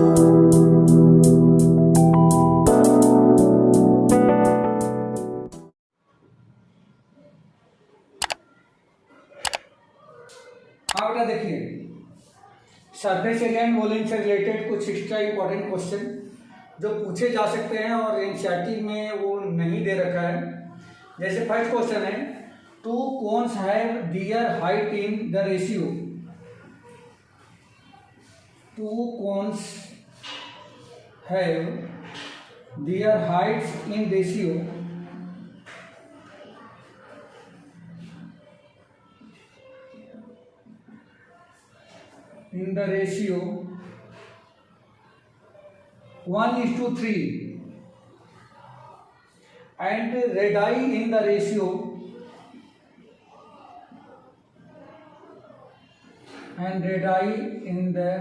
हाँ बेटा देखिए, सरफेस एरिया एंड वॉल्यूम से रिलेटेड कुछ एक्स्ट्रा इंपॉर्टेंट क्वेश्चन जो पूछे जा सकते हैं और एनसीईआरटी में वो नहीं दे रखा है। जैसे फर्स्ट क्वेश्चन है, two cones have their height in the ratio. Two cones have their heights in ratio in the ratio 1:3 and radii in the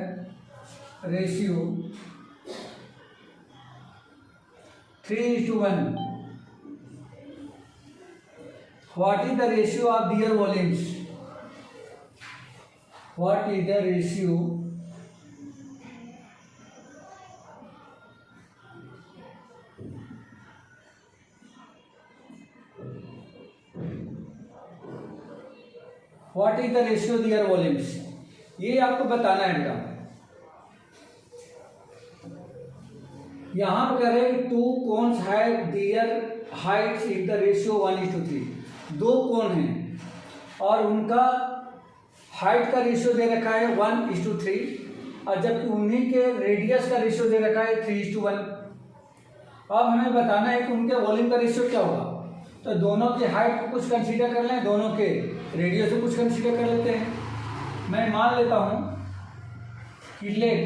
ratio 3:1. What is the ratio of their volumes? What is the ratio of their volumes? ये आपको बताना है बेटा। यहां पर कह रहे to cones have their heights in the ratio 1:3। दो कोन हैं और उनका हाइट का रेशियो दे रखा है 1:3 और जबकि उन्हीं के रेडियस का रेशियो दे रखा है 3:1। अब हमें बताना है कि उनके वॉल्यूम का रेशियो क्या होगा। तो दोनों के हाइट को कुछ कंसीडर कर लें, दोनों के रेडियस को कुछ कंसीडर कर लेते हैं। मैं मान लेता हूं कि let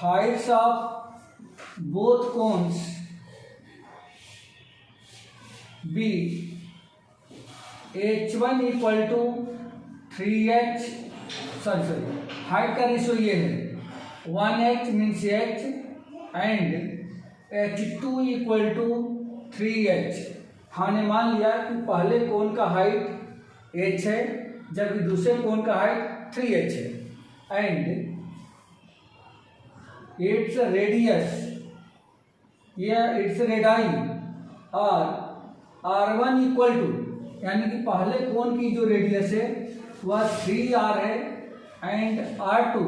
heights of both cones be H1 equal to 3H, sorry height का रेशियो ये है 1H means H and H2 equal to 3H। हमने मान लिया कि पहले कोन का हाइट H है जबकि दूसरे कोन का हाइट 3H है एंड इट्स रेडियस या इट्स रेडाई और R1 इक्वल टू, यानी कि पहले कोन की जो रेडियस है वह 3R है एंड R2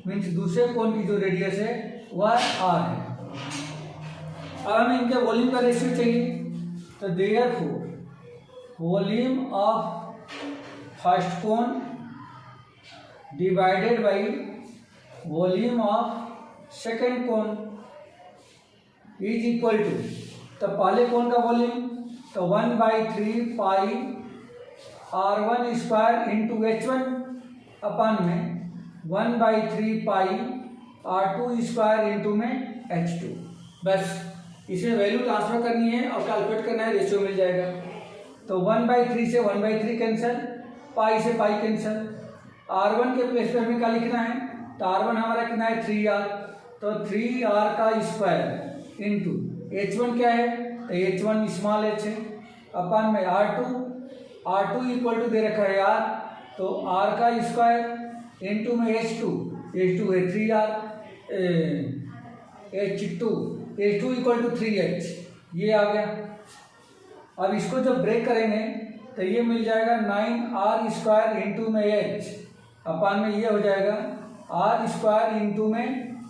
मीन्स दूसरे कोन की जो रेडियस है वह R है। अब हमें इनके वॉल्यूम का रेशियो चाहिए, तो therefore volume of first cone divided by volume of second cone is equal to, तो पहले कोन का वॉल्यूम तो 1/3 पाई R1 स्क्वायर इंटू H1 अपन में 1/3 पाई R2 स्क्वायर इंटू में H2। बस इसे वैल्यू ट्रांसफर करनी है और कैलकुलेट करना है, रेशियो मिल जाएगा। तो 1/3 से 1/3 कैंसिल, पाई से पाई कैंसिल। R1 के प्लेस पर हमें क्या लिखना है, तो R1 हमारा कितना है 3R, तो 3R का स्क्वायर इंटू H1 क्या है, तो H1 स्मॉल h है अपन में R2 इक्वल टू दे रखा है R, तो R का स्क्वायर इंटू में H2 है 3R, H2 equal to 3H, ये आ गया। अब इसको जब ब्रेक करेंगे तो ये मिल जाएगा 9R स्क्वायर इंटू में H अपन में ये हो जाएगा R स्क्वायर इंटू में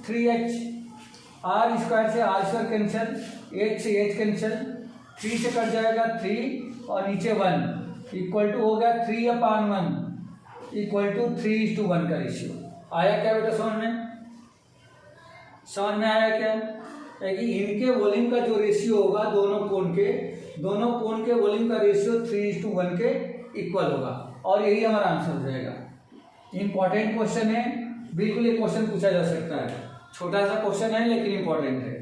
3H। R स्क्वायर से R स्क्वायर कैंसिल, H से H कैंसिल, 3 से कट जाएगा 3 और नीचे 1 इक्वल टू हो गया 3/1 इक्वल टू 3:1 का रेशियो। आया क्या बेटा समझ में आया क्या है कि इनके वॉल्यूम का जो रेशियो होगा दोनों कोन के वॉल्यूम का रेशियो 3:1 के इक्वल होगा और यही हमारा आंसर हो जाएगा। इंपॉर्टेंट क्वेश्चन है, बिल्कुल ये क्वेश्चन पूछा जा सकता है, छोटा सा क्वेश्चन है लेकिन इंपॉर्टेंट है।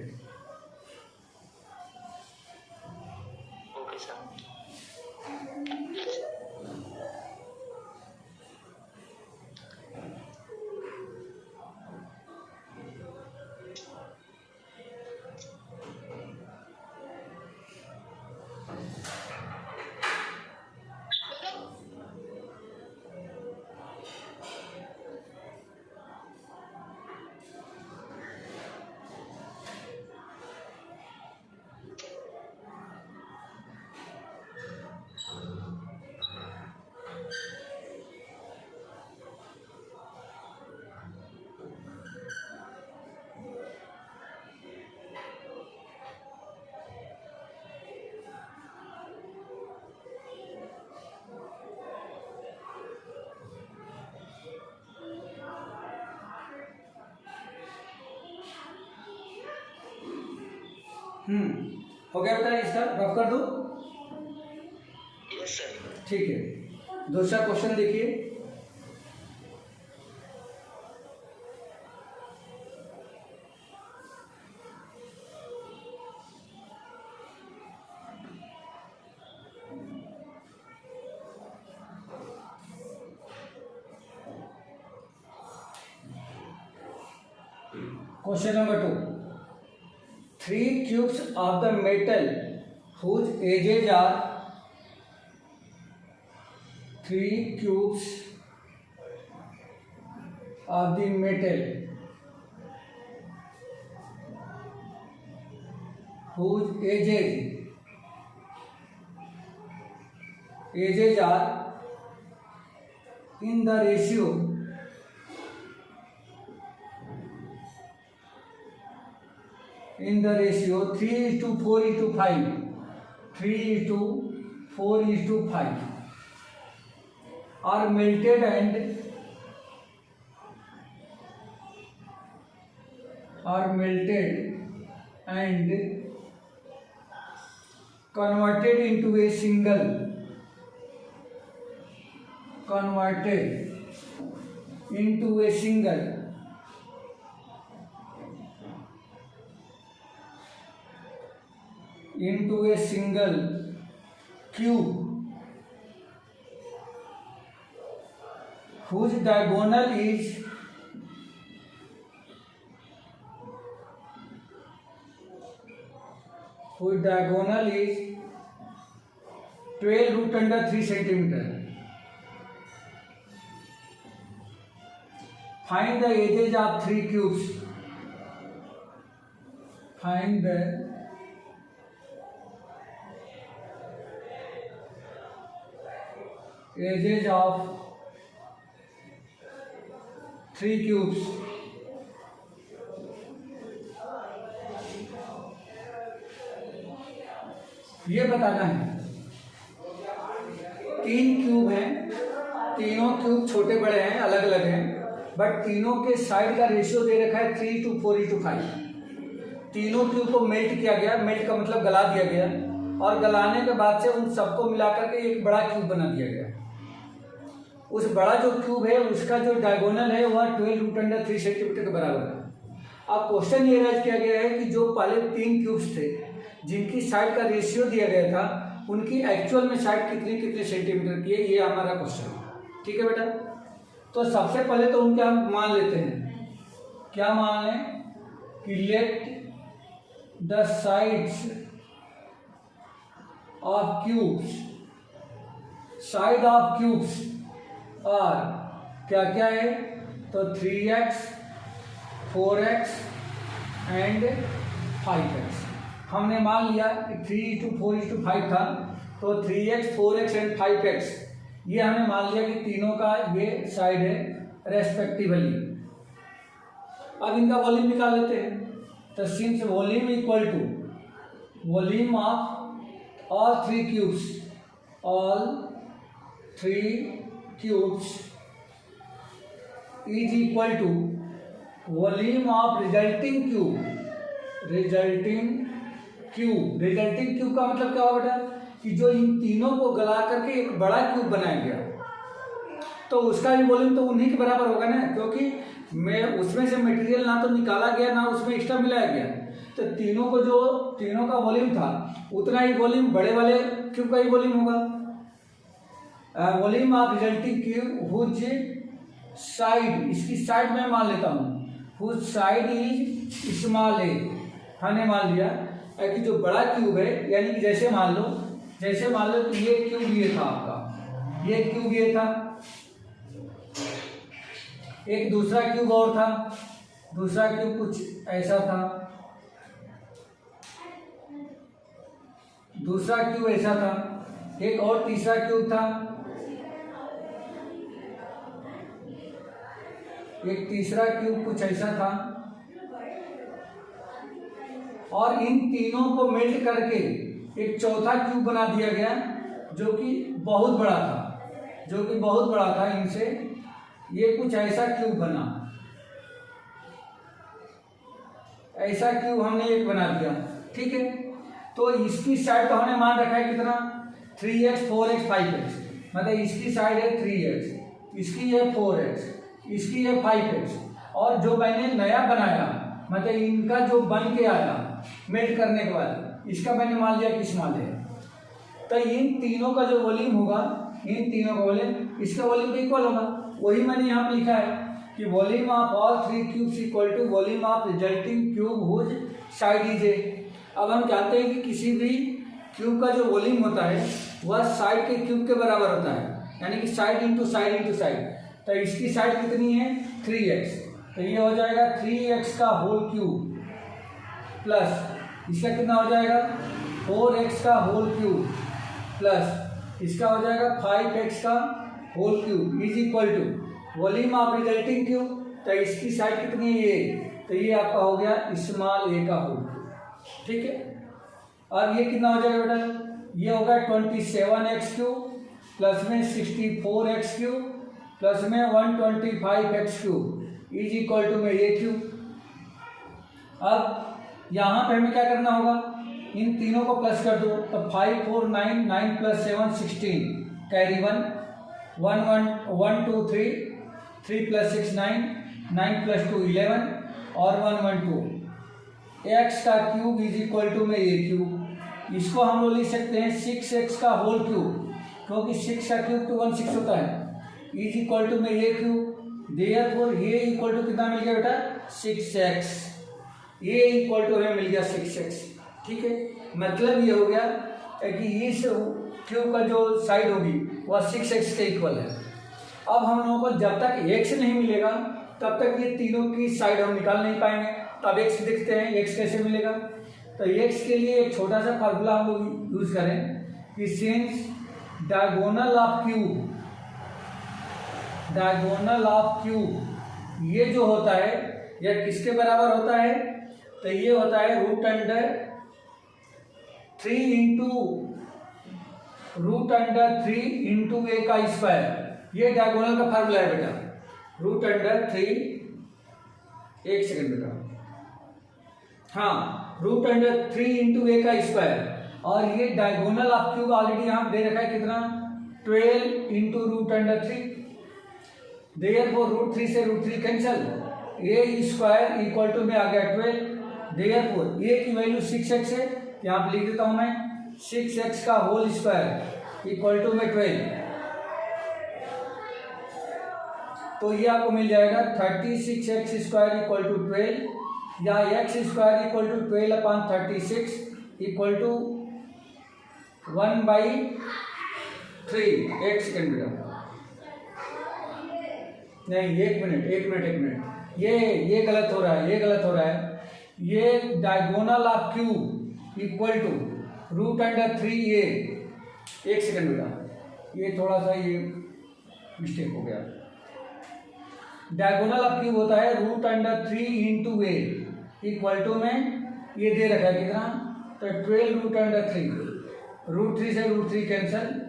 हो गया बेटा, इसका रफ कर दो। Yes sir. ठीक है, दूसरा क्वेश्चन देखिए। Question number 2. 3 cubes of the metal whose edges are 3 cubes of the metal whose edges are in the ratio 3:4:5, 3:4:5 are melted and converted into a single cube whose diagonal is 12√3 centimeter. Find the edges of 3 cubes. Find the edges of 3 cubes. ये बताना है, 3 cube हैं, तीनों cube छोटे बड़े हैं, अलग अलग हैं, बट तीनों के साइड का रेशियो दे रखा है 3:4:5। तीनों क्यूब को मेल्ट किया गया, मेल्ट का मतलब गला दिया गया, और गलाने के बाद से उन सबको मिलाकर के एक बड़ा क्यूब बना दिया गया। उस बड़ा जो क्यूब है उसका जो डायगोनल है वह 12√3 सेंटीमीटर के बराबर है। अब क्वेश्चन ये राइज किया गया है कि जो पहले 3 क्यूब्स थे जिनकी साइड का रेशियो दिया गया था, उनकी एक्चुअल में साइड कितने सेंटीमीटर की है, ये हमारा क्वेश्चन है। ठीक है बेटा, तो सबसे पहले तो उनके हम मान लेते हैं। क्या मान लें कि let the sides of cubes, side of cubes और क्या क्या है, तो 3x 4x एंड 5x। हमने मान लिया कि 3:4:5 था, तो 3x 4x एंड 5x ये हमने मान लिया कि तीनों का ये साइड है रेस्पेक्टिवली। अब इनका वॉल्यूम निकाल लेते हैं। तो since volume equal to volume of all 3 cubes is equal to volume of resulting cube का मतलब क्या होगा बेटा, कि जो इन तीनों को गला करके एक बड़ा क्यूब बनाया गया, तो उसका भी वॉल्यूम तो उन्हीं के बराबर होगा ना, क्योंकि मैं उसमें से मटेरियल ना तो निकाला गया ना उसमें एक्स्ट्रा मिलाया गया। तो तीनों का वॉल्यूम था उतना ही वॉल्यूम बड़े वाले क्यूब का ही वॉल्यूम होगा। Volume of resulting cube whose side, इसकी साइड में मान लेता हूँ, whose side is small a. हमने मान लिया कि जो बड़ा क्यूब है, यानी कि जैसे मान लो कि ये क्यूब ये था आपका, ये क्यूब ये था, एक दूसरा क्यूब और था, दूसरा क्यूब कुछ ऐसा था, दूसरा क्यूब ऐसा था, एक और तीसरा क्यूब था, एक तीसरा क्यूब कुछ ऐसा था, और इन तीनों को मेल्ट करके एक चौथा क्यूब बना दिया गया जो कि बहुत बड़ा था इनसे। ये कुछ ऐसा क्यूब बना, ऐसा क्यूब हमने एक बना दिया। ठीक है। तो इसकी साइड तो हमने मान रखा है कितना, 3x 4x 5x, मतलब इसकी साइड है 3x, इसकी है 4x, इसकी है 5x, और जो मैंने नया बनाया मतलब इनका जो बन के आया मेल्ट करने के बाद इसका मैंने मान लिया कि स्मॉल है। तो इन तीनों का जो वॉल्यूम होगा, इन तीनों का वॉल्यूम इसका वॉल्यूम तो इक्वल होगा। वही मैंने यहाँ पे लिखा है कि volume of all 3 cubes equal to volume of resulting cube whose side is a. अब हम जानते हैं कि किसी भी क्यूब का जो वॉल्यूम होता है वह साइड के क्यूब के बराबर होता है, यानी कि side into side into side. तो इसकी साइड कितनी है 3x, तो ये हो जाएगा 3x का होल क्यूब प्लस इसका कितना हो जाएगा 4x का होल क्यूब प्लस इसका हो जाएगा 5x का whole cube is equal to volume of resulting cube. तो इसकी साइड कितनी है ये, तो ये आपका हो गया स्मॉल ए का होल क्यूब, ठीक है। अब ये कितना हो जाएगा बेटा, ये होगा 27x क्यूब प्लस में 64x क्यूब प्लस में 125x cube is equal to में ए क्यूब। अब यहाँ पे हमें क्या करना होगा, इन तीनों को प्लस कर दो, तो 5 4 9 9 प्लस 7 16 कैरी 1 1 1 1 2 3 3 प्लस 6 9 9 प्लस 2 11 और 1 1 2 x का क्यूब इज इक्वल टू में ए क्यूब। इसको हम लोग लिख सकते हैं 6x का होल क्यूब, क्योंकि 6 का क्यूब 216 होता है, इज इक्वल टू में ए क्यूब। देयरफॉर ये इक्वल टू कितना मिल गया बेटा 6x, ये इक्वल टू हमें मिल गया 6x, ठीक है। मतलब ये हो गया कि इस क्यूब का जो साइड होगी वह 6x के इक्वल है। अब हम लोगों को जब तक x नहीं मिलेगा तब तक ये तीनों की साइड हम निकाल नहीं पाएंगे। तब x देखते हैं x कैसे मिलेगा। तो x के लिए एक छोटा सा फार्मूला हम लोग यूज करें कि सिंस डायगोनल ऑफ क्यूब ये जो होता है यह किसके बराबर होता है, तो ये होता है रूट अंडर 3 इंटू ए का स्क्वायर। ये डायगोनल का फार्मूला है बेटा, रूट अंडर 3, एक सेकंड बेटा, हाँ रूट अंडर 3 इंटू ए का स्क्वायर। और ये डायगोनल ऑफ क्यूब ऑलरेडी यहाँ दे रखा है कितना 12 into root under 3। Therefore root 3 से root 3 cancel, a square equal to में आ गया 12। देयरफॉर ए की वैल्यू 6x है, यहाँ पे लिख देता हूं मैं 6x का होल स्क्वायर इक्वल टू में 12। तो ये आपको मिल जाएगा 36x स्क्वायर इक्वल टू 12 या x square equal to 12/36 equal to 1/3। एक सेकेंड बेटा, नहीं एक मिनट, ये गलत हो रहा है, ये diagonal of cube equal to root under 3a। एक सेकंड बेटा, ये थोड़ा सा ये मिस्टेक हो गया। डायगोनल ऑफ क्यूब होता है root under 3 into a equal to में ये दे रखा है कितना, तो 12 रूट अंडर 3, रूट 3 से root 3 cancel,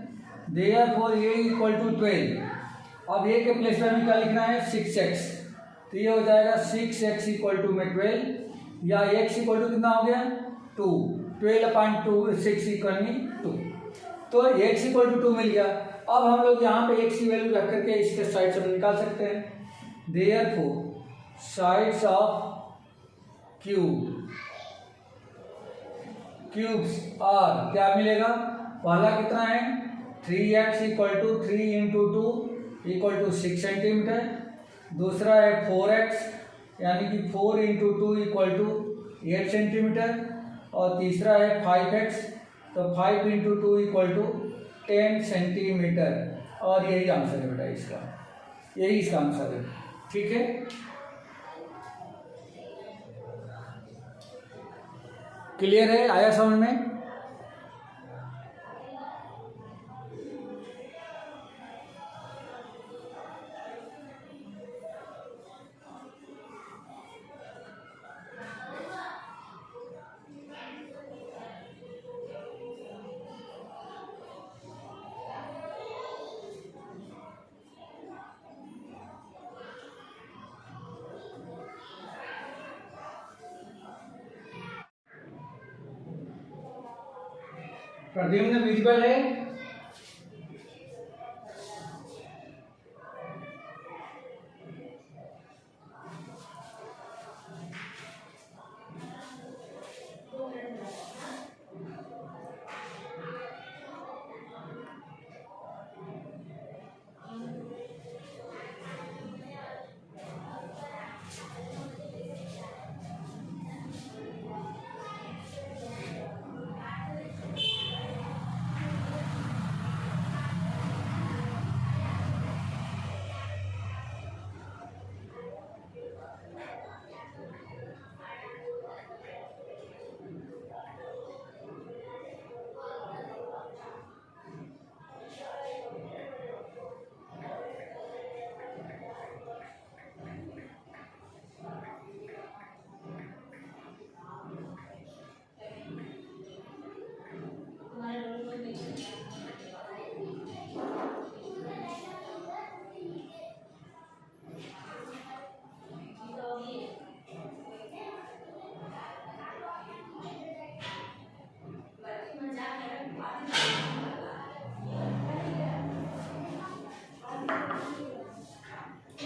therefore a equal to 12। अब ए के प्लेस में हमें क्या लिखना है 6x, तो ये हो जाएगा 6x इक्वल टू में 12 या x इक्वल टू कितना हो गया 2, 12/6 इक्वल में 2। तो x इक्वल टू 2 मिल गया। अब हम लोग यहाँ पे x की वैल्यू रख करके इसके साइड से निकाल सकते हैं। Therefore sides of cubes are क्या मिलेगा, पहला कितना है 3x equal to 3 into 2 equal to 6 centimetre, दूसरा है 4x यानी कि 4 इंटू 2 इक्वल टू 8 सेंटीमीटर, और तीसरा है 5x, तो 5 इंटू 2 इक्वल टू 10 सेंटीमीटर। और यही आंसर है बेटा इसका, यही इसका आंसर है, ठीक है। क्लियर है, आया समझ में। प्रद्युम्न विजिबल है?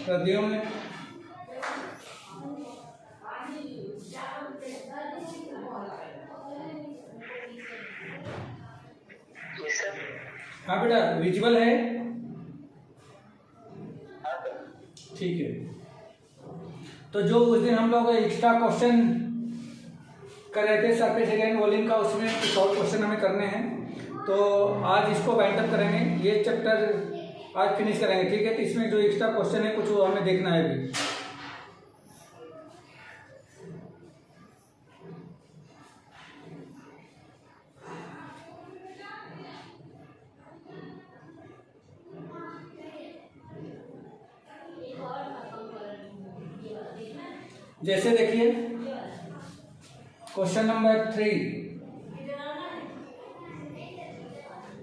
प्रद्युम्न हाँ बेटा विजुअल है? ठीक है। तो जो उस दिन हम लोग एक्स्ट्रा क्वेश्चन कर रहे थे सरफेस एरिया एंड वॉल्यूम का, उसमें कुछ और क्वेश्चन हमें करने हैं, तो आज इसको बाइंड अप करेंगे। ये चैप्टर आज फिनिश करेंगे, ठीक है। तो इसमें जो एक्स्ट्रा क्वेश्चन है कुछ वो हमें देखना है अभी। जैसे देखिए क्वेश्चन नंबर 3,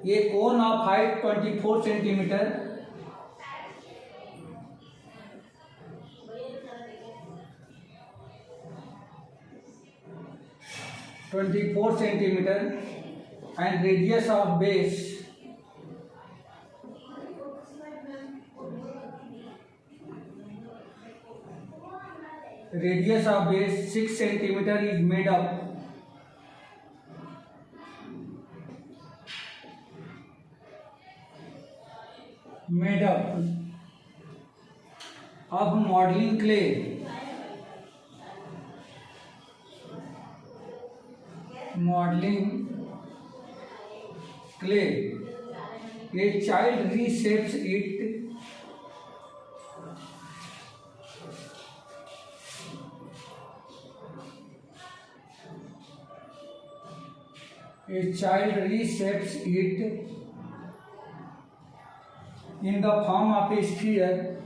ये cone of height 24 centimetre and radius of base 6 centimetre is made up of modeling clay a child reshapes it in the form of a sphere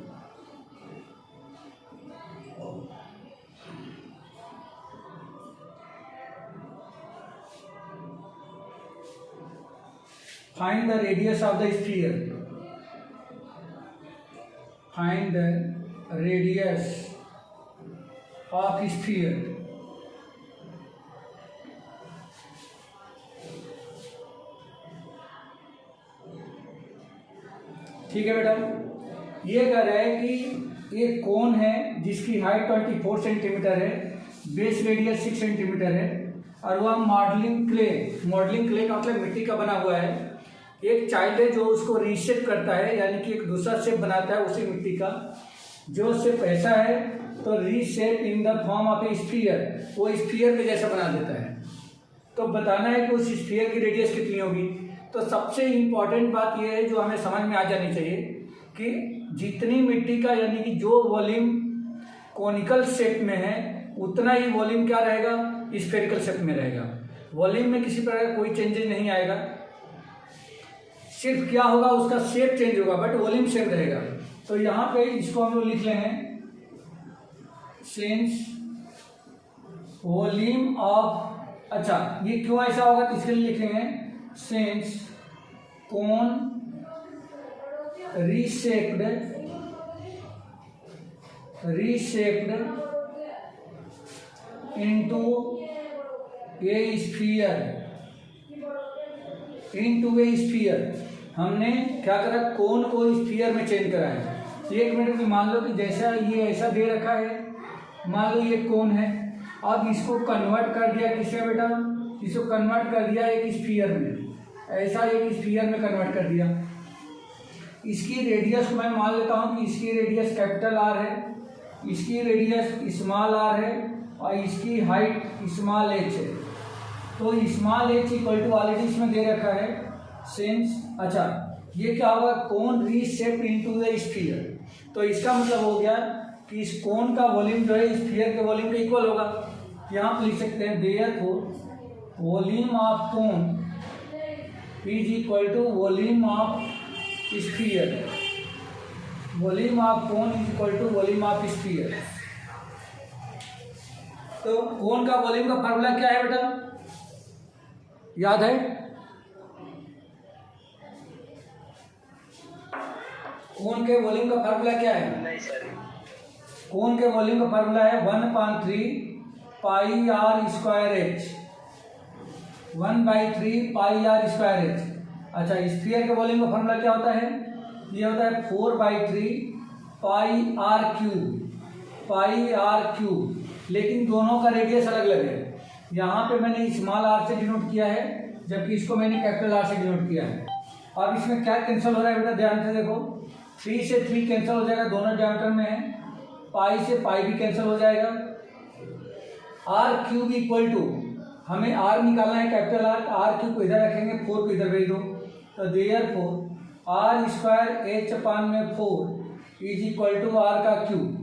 find the radius of the sphere. Find the radius of sphere. ठीक है बेटा, ये कह रहा है कि ये कोन है जिसकी हाइट 24 सेंटीमीटर है, बेस रेडियस 6 सेंटीमीटर है, और वह मॉडलिंग क्ले का मतलब मिट्टी का बना हुआ है। एक चाइल्ड है जो उसको रीशेप करता है, यानी कि एक दूसरा शेप बनाता है उसी मिट्टी का। जो शेप ऐसा है तो reshape in the form of A sphere, वो स्फीयर के जैसा बना देता है। तो बताना है कि उस स्फीयर की रेडियस कितनी होगी। तो सबसे इम्पॉर्टेंट बात यह है जो हमें समझ में आ जानी चाहिए कि जितनी मिट्टी का यानी कि जो वॉल्यूम कोनिकल शेप में है उतना ही वॉल्यूम क्या रहेगा, स्फेरिकल शेप में रहेगा। वॉल्यूम में किसी प्रकार का कोई चेंजेस नहीं आएगा, सिर्फ क्या होगा उसका शेप चेंज होगा, बट वॉल्यूम सेम रहेगा। तो यहाँ पे इसको हम लोग लिख ले हैं सिंस वॉल्यूम ऑफ, अच्छा ये क्यों ऐसा होगा तो इसके लिए लिखेंगे since cone reshaped into a sphere into A sphere, हमने क्या करा, कोन को स्फीयर में चेंज करा है। एक मिनट में मान लो कि जैसा ये ऐसा दे रखा है, मान लो ये कोन है, अब इसको कन्वर्ट कर दिया किसमें बेटा, इसको कन्वर्ट कर दिया एक स्फीयर में, ऐसा एक स्फीयर में कन्वर्ट कर दिया। इसकी रेडियस को मैं मान लेता हूँ कि इसकी रेडियस कैपिटल आर है, इसकी रेडियस स्मॉल आर है और इसकी हाइट स्मॉल एच है। तो small h equal to already इसमें दे रखा है सिंस, अच्छा ये क्या होगा, cone reshape into the sphere. तो इसका मतलब हो गया कि इस कोन का वॉल्यूम जो है स्फीयर के वॉल्यूम के इक्वल होगा। यहाँ पर लिख सकते हैं therefore volume of cone is equal to volume of sphere, volume of cone is equal to volume of sphere. तो कोन का वॉल्यूम का फार्मूला क्या है बेटा, याद है? कोन के वॉल्यूम का फार्मूला क्या है? नहीं सर। कोन के वॉल्यूम का फार्मूला है 1/3 pi r square h, 1/3 pi r square h. अच्छा स्फीयर के वॉल्यूम का फार्मूला क्या होता है, ये होता है 4/3 pi r cube, pi r cube. लेकिन दोनों का रेडियस अलग अलग है, यहाँ पे मैंने स्मॉल आर से डिनोट किया है जबकि इसको मैंने कैपिटल आर से डिनोट किया है। अब इसमें क्या कैंसिल हो रहा है बेटा, ध्यान से देखो, 3 से 3 कैंसिल हो जाएगा, दोनों डायमीटर में है, पाई से पाई भी कैंसिल हो जाएगा। आर क्यूब इक्वल टू, हमें आर निकालना है कैपिटल आर, आर क्यूब को इधर रखेंगे, 4 को इधर भेज दो, तो देयरफॉर आर स्क्वायर एच अपान में 4 इज इक्वल टू आर का क्यूब।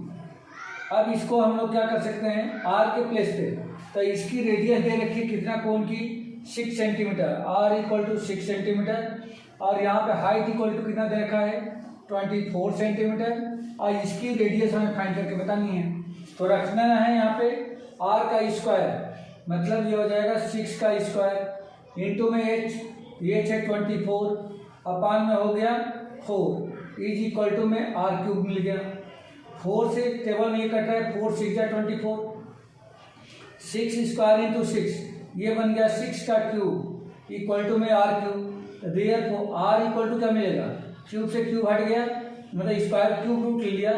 अब इसको हम लोग क्या कर सकते हैं, आर के प्लेस पे, तो इसकी रेडियस दे रखी है कितना, कोन की 6 centimetre, r equal to 6 centimetre, और यहाँ पे हाइट इक्वल टू कितना दे रखा है 24 सेंटीमीटर, और इसकी रेडियस हमें फाइंड करके बतानी है। तो रखना है यहाँ पे आर का स्क्वायर, मतलब ये हो जाएगा 6 का स्क्वायर इंटू में एच है 24 अपान में हो गया 4 इज इक्वल टू में आर क्यूब मिल गया। 4 से टेबल में ये कट रहा है, 4 6 24, 6 स्क्वायर इंटू 6, ये बन गया 6 का क्यूब इक्वल टू में r cube. Therefore r equal to क्या मिलेगा, क्यूब से क्यूब हट गया, मतलब स्क्वायर क्यूब रूट ले लिया,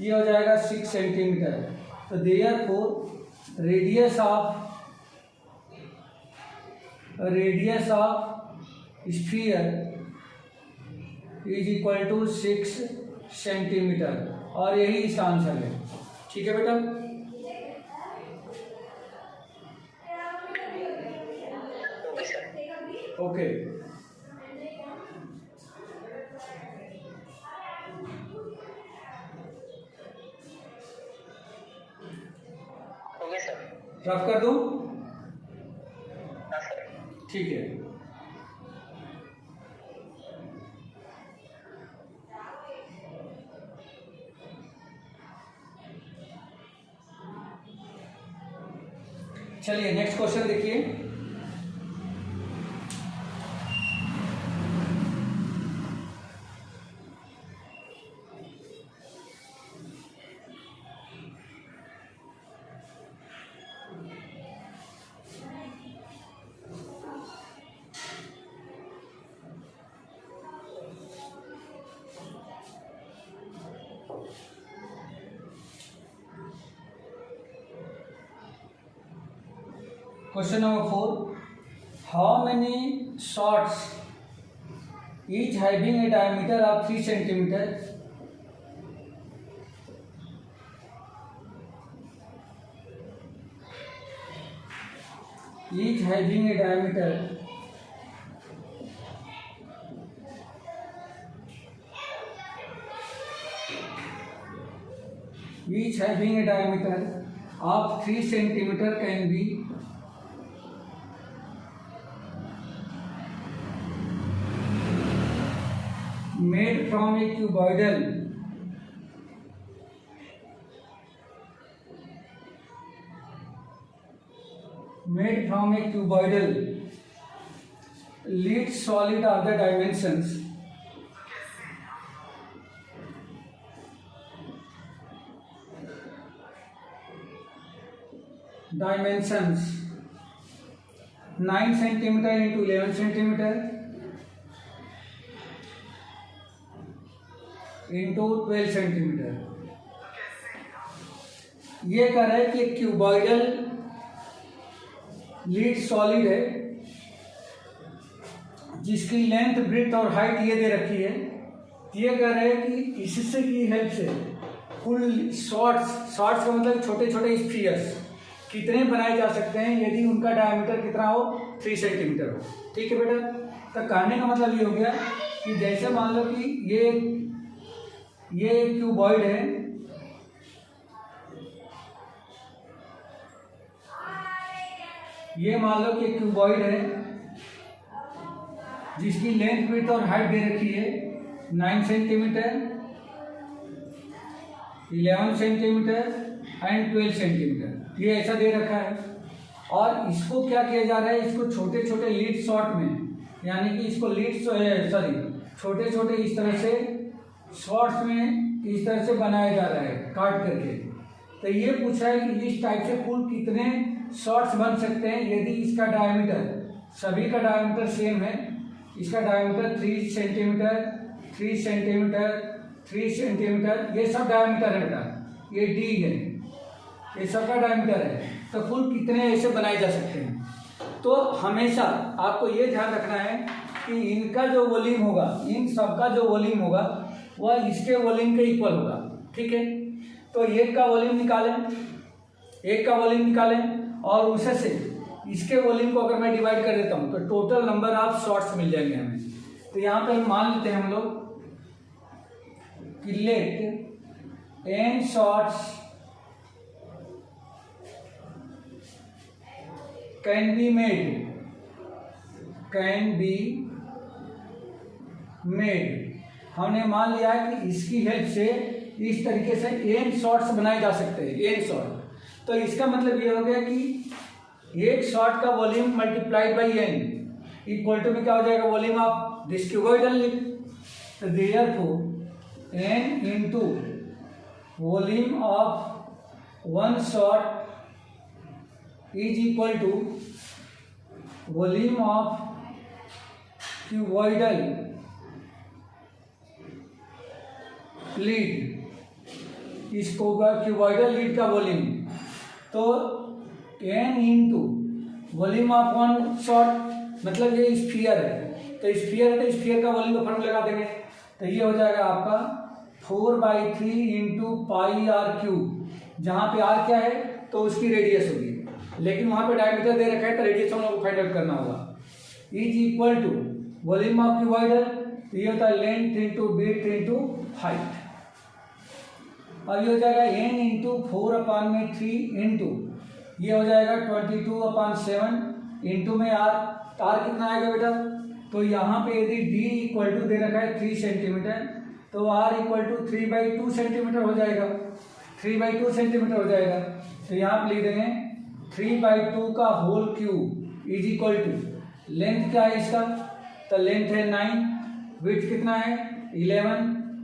ये हो जाएगा 6 सेंटीमीटर। तो therefore radius of sphere is equal to 6 centimetre, और यही इसका आंसर है। ठीक है बेटा, okay sir. Okay. Okay sir. Rough कर दूं? हाँ सर। ठीक है। चलिए नेक्स्ट क्वेश्चन देखिए। Question number 4. How many shots, each having a diameter of 3 centimeter, each having a diameter of 3 centimeter can be made from a cuboidal lead solid of the dimensions dimensions 9 centimeter into 11 centimeter into 12 centimetre. ये कह रहा है कि cuboidal lead solid है जिसकी length breadth और height ये दे रखी है। ये कह रहे हैं कि इससे की हेल्प से फुल शॉर्ट्स का मतलब छोटे छोटे स्फीयर्स कितने बनाए जा सकते हैं यदि उनका डायमीटर कितना हो, 3 सेंटीमीटर हो। ठीक है बेटा, तो कहने का मतलब ये हो गया कि जैसे मान लो कि ये क्यूबॉइड है, ये मान लो कि क्यूबॉइड है जिसकी लेंथ विड्थ और हाइट दे रखी है 9 सेंटीमीटर, 11 सेंटीमीटर एंड 12 सेंटीमीटर, ये ऐसा दे रखा है। और इसको क्या किया जा रहा है, इसको छोटे छोटे लीड शॉर्ट में, यानी कि इसको छोटे छोटे इस तरह से शॉर्ट्स में इस तरह से बनाया जा रहा है काट करके। तो ये पूछा है कि इस टाइप से कुल कितने शॉर्ट्स बन सकते हैं यदि इसका डायमीटर, सभी का डायमीटर सेम है, इसका डायमीटर 3 सेंटीमीटर, 3 सेंटीमीटर, 3 सेंटीमीटर, ये सब डायमीटर है बेटा, ये डी है, ये सबका डायमीटर है। तो कुल कितने ऐसे बनाए जा सकते हैं। तो हमेशा आपको ये ध्यान रखना है कि इनका जो वॉल्यूम होगा, इन सबका जो वॉल्यूम होगा वह इसके वॉल्यूम के इक्वल होगा। ठीक है, तो एक का वॉल्यूम निकालें और उसे से इसके वॉल्यूम को अगर मैं डिवाइड कर देता हूँ तो टोटल नंबर ऑफ शॉर्ट्स मिल जाएंगे हमें। तो यहाँ पे मान लेते हैं हम लोग कि let n shorts can be made. हमने मान लिया है कि इसकी हेल्प से इस तरीके से n शॉर्ट्स बनाए जा सकते हैं, n शॉर्ट। तो इसका मतलब ये हो गया कि एक शॉर्ट का volume multiplied by n equal to में क्या हो जाएगा, volume of this cuboidal lead. तो therefore n into volume of one shot is equal to volume of cuboidal lead, इसको क्यूबॉइडल लीड का वॉल्यूम। तो n into volume of one shot, मतलब ये स्फीयर है, तो स्फीयर का वॉल्यूम का फॉर्मूला लगा देंगे। तो ये हो जाएगा आपका 4/3 इंटू पाई आर क्यूब, जहाँ पे आर क्या है तो उसकी रेडियस होगी, लेकिन वहाँ पे डायमीटर दे रखा है तो रेडियस हम लोग को फाइंड आउट करना होगा। Is equal to volume of cuboidal, तो ये होता है length into width into height. अब ये हो जाएगा n इंटू 4/3 इंटू ये हो जाएगा 22/7 इंटू में r। r कितना आएगा बेटा, तो यहाँ पे यदि d इक्वल टू दे रखा है 3 सेंटीमीटर, तो r इक्वल टू 3/2 सेंटीमीटर हो जाएगा, 3/2 सेंटीमीटर हो जाएगा। तो यहाँ पे लिख देंगे 3/2 का whole cube is equal to length क्या है इसका, तो लेंथ है 9, विड्थ कितना है 11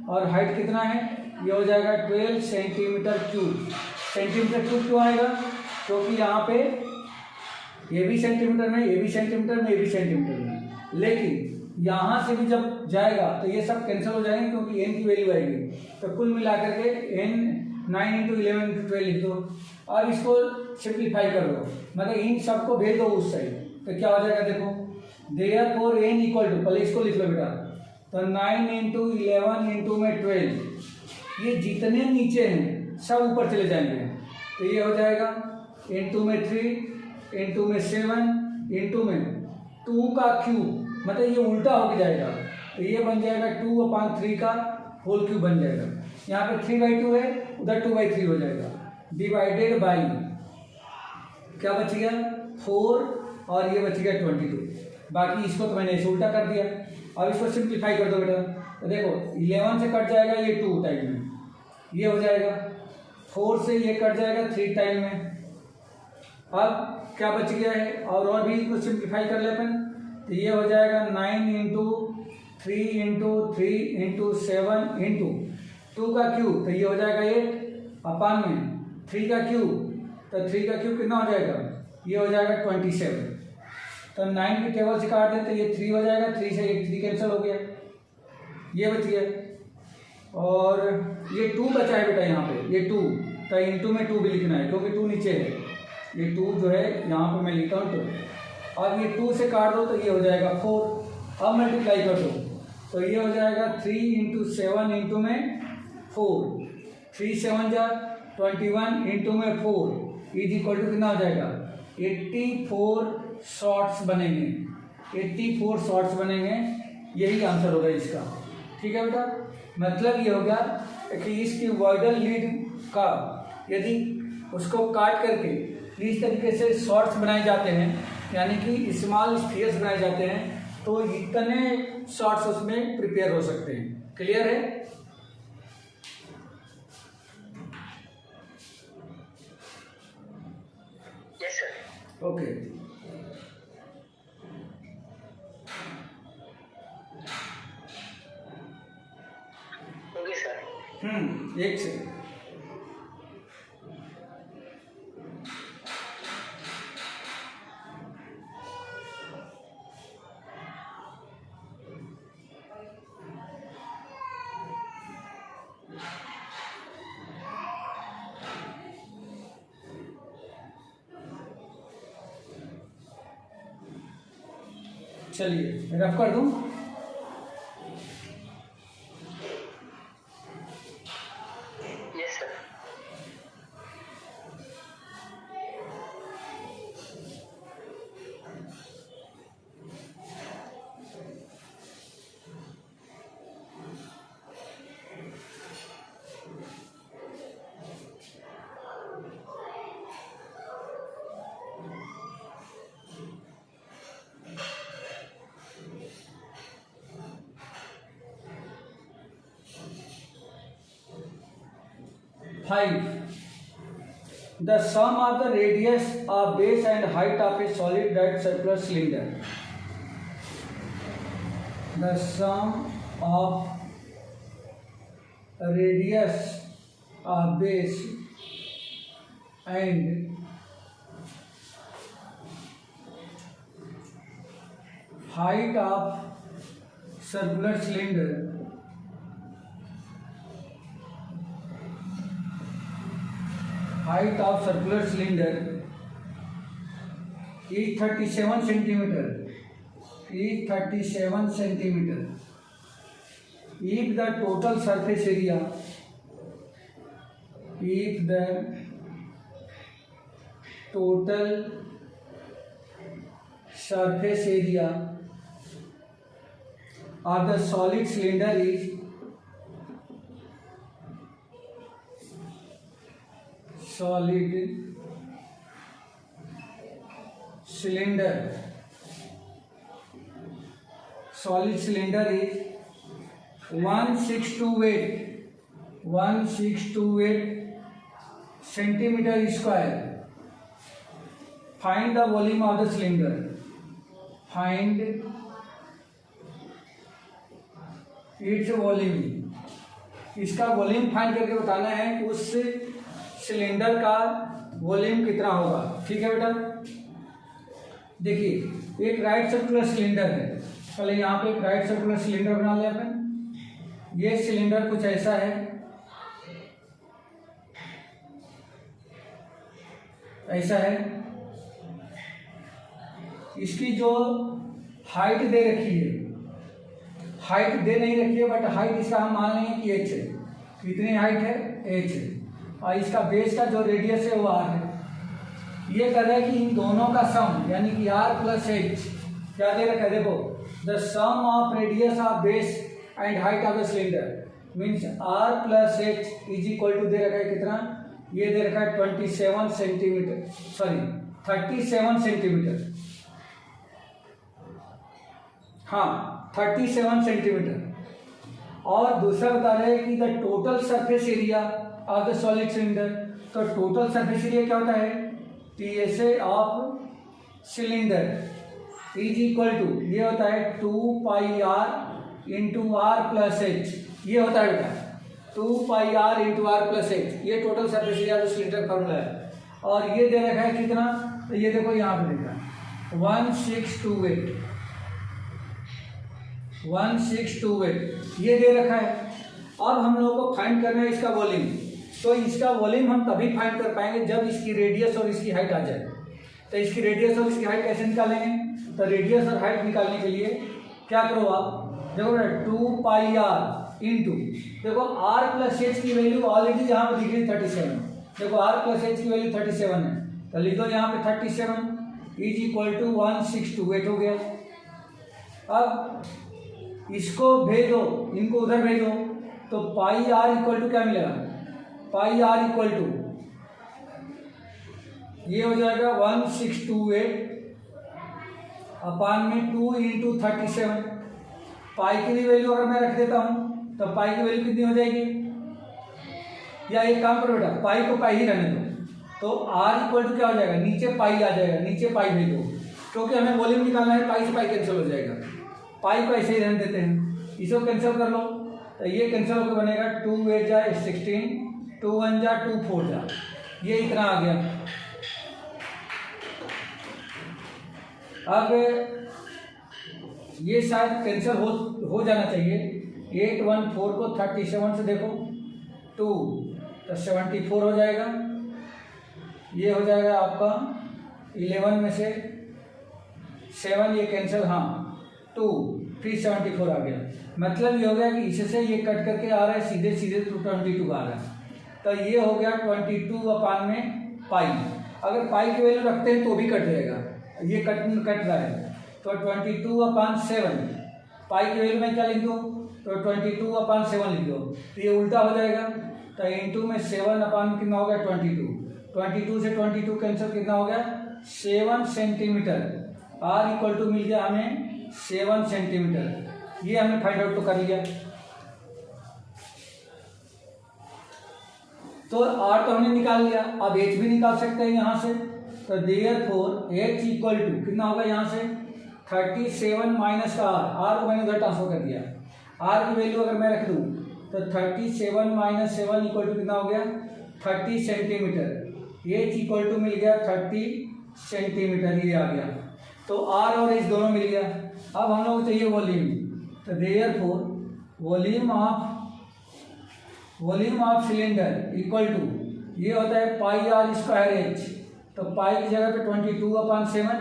और हाइट कितना है, ये हो जाएगा 12 सेंटीमीटर क्यूब। सेंटीमीटर क्यूब क्यों आएगा, क्योंकि यहाँ पे ये भी सेंटीमीटर में, ये भी सेंटीमीटर में, ये भी सेंटीमीटर में, लेकिन यहाँ से भी जब जाएगा तो ये सब कैंसिल हो जाएंगे क्योंकि n की वैल्यू आएगी। तो कुल मिलाकर के n 9 इंटू 11 इंटू 12 लिख दो और इसको सिंप्लीफाई कर दो, मतलब इन सबको भेज दो उस साइड, तो क्या हो जाएगा देखो, देयरफॉर n इक्वल टू, पहले इसको लिख लो बेटा, तो 9 इंटू 11 इंटू में 12, ये जितने नीचे हैं सब ऊपर चले जाएंगे। तो ये हो जाएगा इंटू में 3 इंटू में 7 इंटू में 2 का क्यूब, मतलब ये उल्टा होके जाएगा, तो ये बन जाएगा 2/3 का होल क्यूब बन जाएगा। यहाँ पे 3/2 है, उधर 2/3 हो जाएगा, डिवाइडेड बाई क्या बच गया 4 और ये बच गया 22। बाकी इसको तो मैंने ऐसे उल्टा कर दिया। अब इसको सिंप्लीफाई कर दो बेटा, तो देखो 11 से कट जाएगा ये 2 टाइम में, ये हो जाएगा 4 से ये कट जाएगा 3 टाइम में। अब क्या बच गया है, और भी कुछ सिंप्लीफाई कर ले अपन, तो ये हो जाएगा 9 इंटू 3 इंटू 3 इंटू 7 इंटू 2 का क्यूब, तो ये हो जाएगा 8 अपान में 3 का क्यूब, तो 3 का क्यूब कितना हो जाएगा, ये हो जाएगा 27। तो 9 की टेबल से काट दें तो ये 3 हो जाएगा, 3 से 1 3 कैंसिल हो गया, ये बच गया। और ये 2 बचा है बेटा यहाँ पे, ये 2, तो इंटू में 2 भी लिखना है क्योंकि 2 नीचे है, ये 2 जो है यहाँ पे मैं लिखता हूँ 2। अब ये 2 से काट दो तो ये हो जाएगा 4। अब मल्टीप्लाई कर दो तो ये हो जाएगा 3 इंटू 7 इंटू में 4, 3 7 जा 21 इंटू में 4 इज इक्वल टू कितना हो जाएगा 84 शॉर्ट्स बनेंगे, 84 शॉर्ट्स बनेंगे। यही आंसर होगा इसका। ठीक है बेटा, मतलब ये हो गया कि इस क्यूबॉइडल लीड का यदि उसको काट करके इस तरीके से शॉर्ट्स बनाए जाते हैं, यानी कि स्मॉल स्फीयर्स बनाए जाते हैं, तो इतने शॉर्ट्स उसमें प्रिपेयर हो सकते हैं। क्लियर है? Yes sir. Okay. Okay sir. एक सेकंड। चलिए रफ कर दूं। Yes sir. The sum of the radius of base and height of a solid right circular cylinder. The sum of radius of base and height of circular cylinder is 37 centimeter. If the total surface area of the solid cylinder is is 1628 centimeter square. Find the volume of the cylinder. Find its volume. इसका volume find करके बताना है कि उस cylinder का volume कितना होगा। ठीक है बेटा, देखिए एक राइट सर्कुलर सिलेंडर है। पहले यहाँ पे एक राइट सर्कुलर सिलेंडर बना लिया अपन। ये सिलेंडर कुछ ऐसा है, ऐसा है। इसकी जो हाइट दे रखी है, हाइट दे नहीं रखी है बट हाइट इसका हम मान लेंगे कि h है। कितनी हाइट है? h है। और इसका बेस का जो रेडियस है वो r है। ये कर रहा है कि इन दोनों का सम यानी कि r प्लस h क्या दे रखा है? देखो, the sum of radius of base and height of the cylinder means r plus h is equal to दे रखा है कितना? ये दे रखा है 37 सेंटीमीटर। हाँ, 37 सेंटीमीटर। और दूसरा बता रहे हैं कि the total surface area of the solid cylinder. तो टोटल सरफेस एरिया क्या होता है? TSA of cylinder is equal to, ये होता है 2 pi r into r plus h. ये होता है बेटा 2 pi r into r plus h. ये total surface area of cylinder formula है। और ये दे रखा है कितना? तो ये देखो यहाँ पे देखा 1628 ये दे रखा है। अब हम लोगों को फाइंड करना है इसका वॉल्यूम। तो इसका वॉल्यूम हम तभी फाइंड कर पाएंगे जब इसकी रेडियस और इसकी हाइट आ जाए। तो इसकी रेडियस और इसकी हाइट कैसे निकालेंगे? तो रेडियस और हाइट निकालने के लिए क्या करो आप, देखो ना 2πr इंटू, देखो r प्लस एच की वैल्यू ऑलरेडी यहाँ पे दिख रही 37। देखो r प्लस एच की वैल्यू 37 है, तो लिख दो यहाँ पे 37 इज इक्वल टू 1628 हो गया। अब इसको भेजो, इनको उधर भेजो, तो पाई आर इक्वल टू क्या मिलेगा? पाई आर इक्वल टू ये हो जाएगा 1628 अपान में 2 इंटू 37। पाई की भी वैल्यू अगर मैं रख देता हूँ तो पाई की वैल्यू कितनी हो जाएगी? या एक काम करो बेटा, पाई को पाई ही रहने दो, तो आर इक्वल टू क्या हो जाएगा? नीचे पाई आ जाएगा, नीचे पाई भेज दो, क्योंकि हमें वॉल्यूम निकालना है। पाई से पाई कैंसिल हो जाएगा, पाई को ऐसे ही रहने देते हैं। इसको कैंसिल कर लो, तो ये कैंसिल होकर बनेगा 2 8 जा 16, 2 1 जा 2 4 जा, ये इतना आ गया। अब ये शायद कैंसिल हो जाना चाहिए। 814 को 37 से देखो 2 तो 74 हो जाएगा। ये हो जाएगा आपका 11 में से 7 ये कैंसिल, हाँ 2 फिर 74 आ गया। मतलब ये हो गया कि इससे ये कट करके आ रहा है, सीधे सीधे 22 आ रहा है। तो ये हो गया 22 अपान में पाई। अगर पाई की वैल्यू रखते हैं तो भी कट जाएगा, ये कट रहा है, तो 22 अपान 7। पाई की वैल्यू में क्या लिख दूँ? तो 22 अपान 7 लिख दो, तो ये उल्टा हो जाएगा। तो इंटू में 7 अपान कितना हो गया? 22 से 22 कैंसिल, कितना हो गया? 7 सेंटीमीटर। आर इक्वल टू मिल गया हमें 7 सेंटीमीटर। ये हमने फाइंड आउट तो कर लिया। तो आर तो हमने निकाल लिया, अब एच भी निकाल सकते हैं यहाँ से। तो देयरफॉर एच इक्वल टू कितना होगा यहाँ से? 37 माइनस का आर को मैंने उधर ट्रांसफर कर दिया। आर की वैल्यू अगर मैं रख दूँ तो 37 माइनस 7 इक्वल टू कितना हो गया? 30 सेंटीमीटर। एच इक्वल टू मिल गया 30 सेंटीमीटर, ये आ गया। तो आर और एच दोनों मिल गया। अब हम लोग को चाहिए वॉल्यूम। तो therefore volume of cylinder equal to ये होता है पाई आर स्क्वायर एच। तो पाई की जगह पे 22 अपान 7,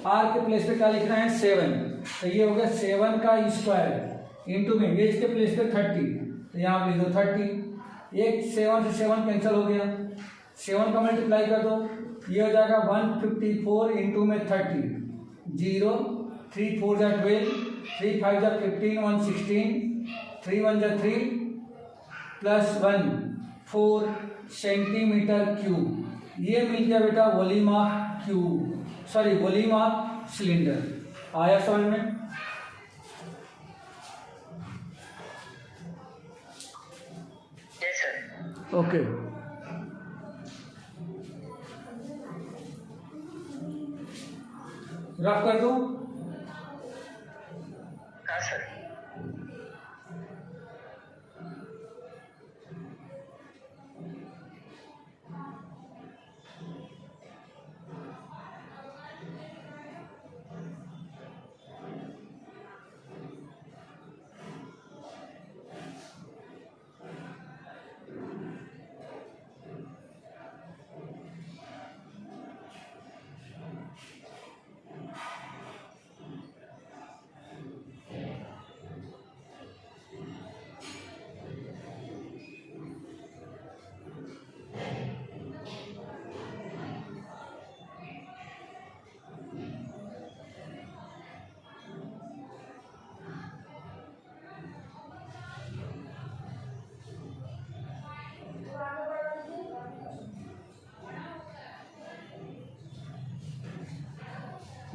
आर के प्लेस पे क्या लिखना है? 7। तो ये हो गया 7 का स्क्वायर इंटू में एच के प्लेस पे 30, तो यहाँ लिख दो 30। एक 7 से 7 कैंसिल हो गया, 7 का मल्टीप्लाई कर दो, ये हो जाएगा 154 इंटू में 30, 0 3 4 जा 12, 3 5 जा 15, 1 16, 3 1 जा 3 प्लस 1 4 सेंटीमीटर क्यूब। ये मिल गया बेटा volume of cube, sorry volume of cylinder. आया समझ में? Yes sir. ओके। रफ कर दूं? हाँ सर।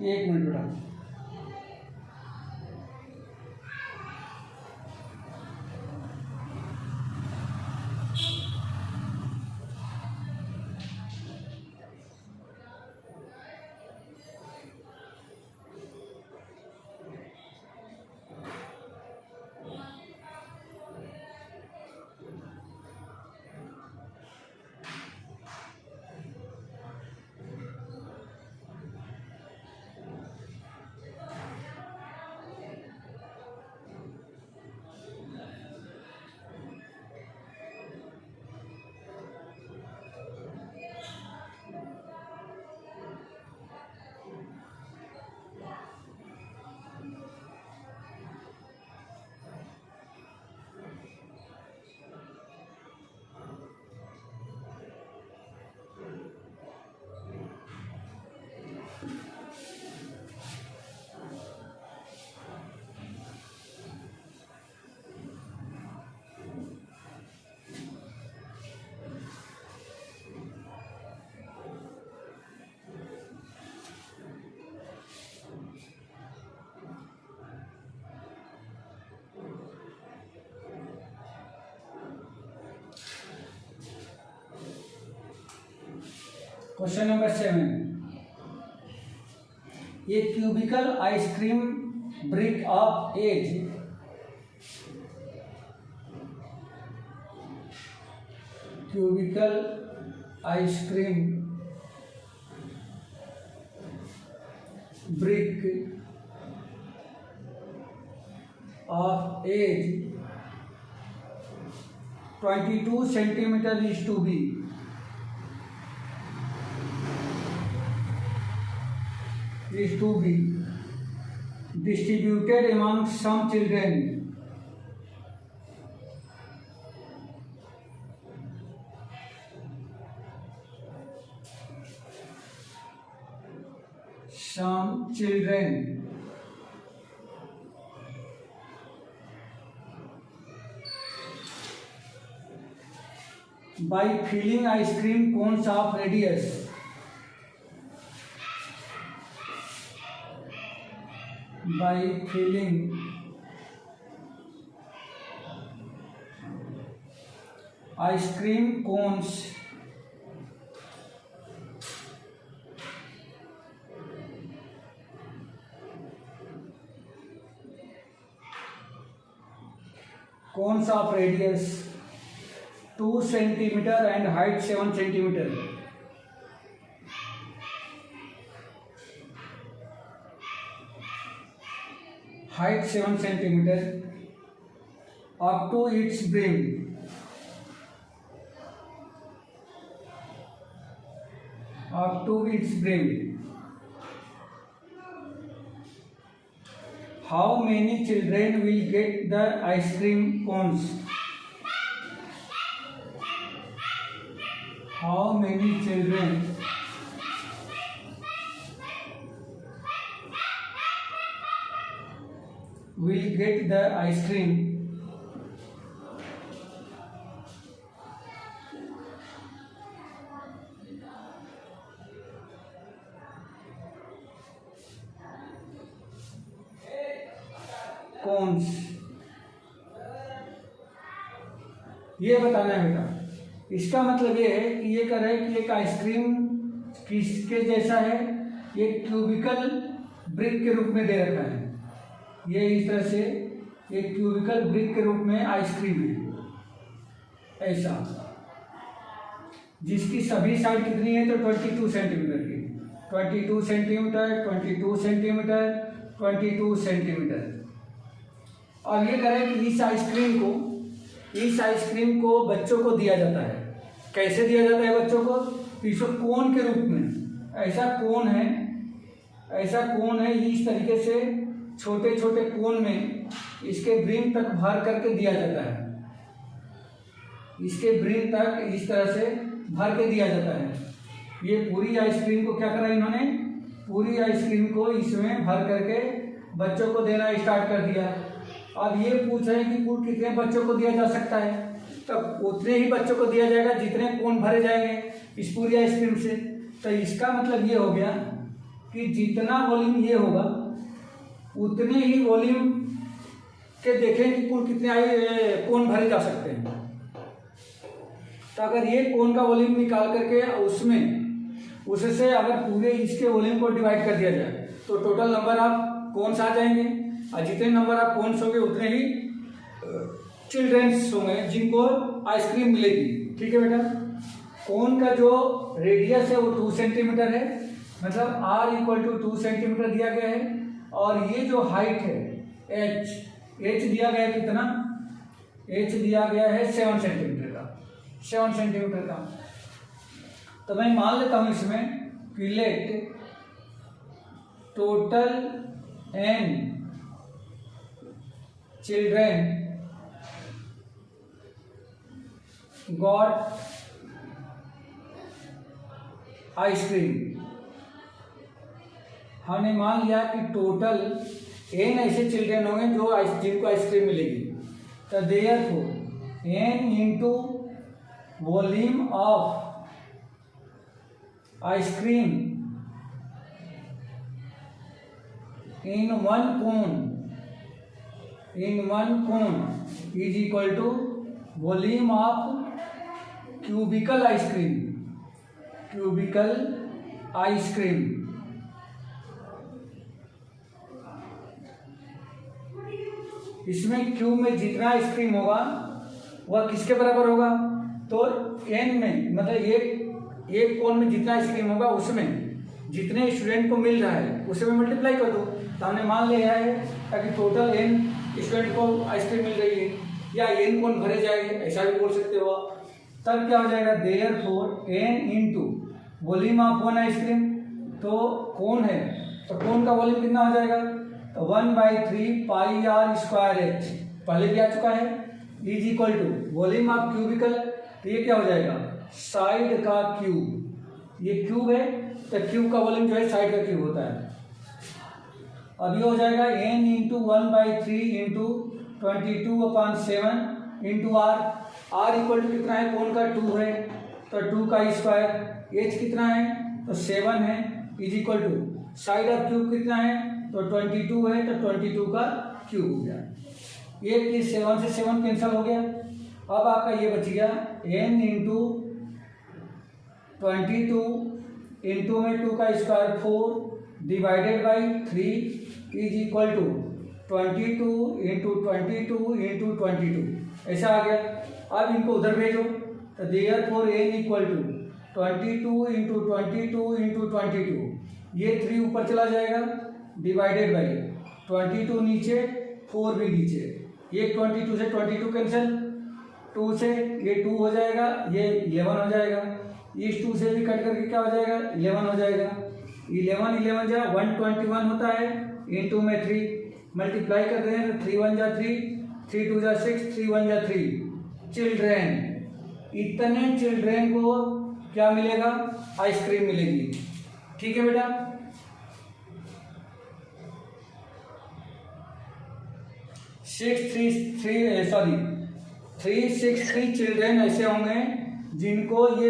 एक मिनट बेटा। Question number 7, a cubical ice cream brick of edge cubical ice cream brick of edge 22 centimeter is to be distributed among some children by filling ice cream cones of radius ice cream cones of radius 2 centimeter and height 7 centimeter. Height 7 centimeter up to its brim. How many children will get the ice cream cones? How many children will get the ice cream cones? ये बताना है बेटा। इसका मतलब ये है कि ये कह रहा है कि एक आइसक्रीम किसके जैसा है, ये क्यूबिकल ब्रिक के रूप में दे रखा है। ये इस तरह से एक क्यूबिकल ब्रिक के रूप में आइसक्रीम है ऐसा, जिसकी सभी साइड कितनी है तो 22 सेंटीमीटर की, 22 सेंटीमीटर 22 सेंटीमीटर 22 सेंटीमीटर। और ये कह रहे हैं कि इस आइसक्रीम को बच्चों को दिया जाता है। कैसे दिया जाता है बच्चों को? इसको कोन के रूप में, ऐसा कोन है, इस तरीके से छोटे छोटे कोन में इसके ब्रिम तक भर करके दिया जाता है। इसके ब्रिम तक इस तरह से भर के दिया जाता है। ये पूरी आइसक्रीम को क्या करा इन्होंने, पूरी आइसक्रीम को इसमें भर करके बच्चों को देना स्टार्ट कर दिया। अब ये पूछ रहे हैं कि कुल कितने बच्चों को दिया जा सकता है, तब उतने ही बच्चों को दिया जाएगा जितने कोन भरे जाएंगे इस पूरी आइसक्रीम से। तो इसका मतलब ये हो गया कि जितना वॉल्यूम ये होगा उतने ही वॉल्यूम के देखें कि कुल कितने कोन भरे जा सकते हैं। तो अगर ये कोन का वॉल्यूम निकाल करके उससे अगर पूरे इसके वॉल्यूम को डिवाइड कर दिया जाए तो टोटल नंबर ऑफ कोन्स आ जाएंगे, और जितने नंबर ऑफ कोन्स होंगे उतने ही चिल्ड्रेंस होंगे जिनको आइसक्रीम मिलेगी। ठीक है बेटा। कोन का जो रेडियस है वो 2 सेंटीमीटर है, मतलब r = 2 सेंटीमीटर दिया गया है। और ये जो हाइट है h दिया गया है कितना, h दिया गया है 7 सेंटीमीटर का। तो मैं मान लेता हूं इसमें कि let total n children got ice cream. हमने मान लिया कि टोटल n ऐसे चिल्ड्रेन होंगे जिनको आइसक्रीम मिलेगी। तो therefore n into volume of ice cream in one cone is equal to volume of cubical ice cream. Cubical ice cream. इसमें क्यूब में जितना आइसक्रीम होगा वह किसके बराबर होगा? तो एन में, मतलब एक कोन में जितना आइसक्रीम होगा उसमें जितने स्टूडेंट को मिल रहा है उसे में मल्टीप्लाई कर दो। तो हमने मान लिया है ताकि टोटल एन स्टूडेंट को आइसक्रीम मिल रही है, या एन कोन भरे जाएंगे ऐसा भी बोल सकते हो। तब क्या हो जाएगा? Therefore n into volume of one ice cream. तो कोन है तो कोन का वॉल्यूम कितना हो जाएगा? तो 1/3 पाई आर स्क्वायर एच, पहले भी आ चुका है, is equal to volume of cubical. तो ये क्या हो जाएगा? साइड का क्यूब। ये क्यूब है तो क्यूब का वॉल्यूम जो है साइड का क्यूब होता है। अब ये हो जाएगा n into 1/3 into 22/7 into r. R equal to कितना है? कोन का 2 है तो 2 का स्क्वायर। एच कितना है? तो 7 है, is equal to side of cube कितना है? तो 22 है तो 22 का क्यूब हो गया। ये 7 से 7 कैंसिल हो गया। अब आपका ये बच गया n इंटू 22 इंटू में 2 का square 4 divided by 3 is equal to 22 into 22 into 22, ऐसा आ गया। अब इनको उधर भेजो तो therefore n equal to 22 into 22 into 22, ये 3 ऊपर चला जाएगा डिवाइडेड बाई 22 नीचे 4 भी नीचे, ये 22 से 22 कैंसिल, 2 से ये 2 हो जाएगा, ये 11 हो जाएगा। इस 2 से भी कट करके क्या हो जाएगा? 11 हो जाएगा। 11 जा 121 होता है, इंटू में 3 मल्टीप्लाई कर रहे हैं तो 3 1 जा 3, 3 2 जा 6, 3 1 जा 3। चिल्ड्रेन, इतने चिल्ड्रेन को क्या मिलेगा? आइसक्रीम मिलेगी। ठीक है बेटा। 363 चिल्ड्रेन ऐसे होंगे जिनको ये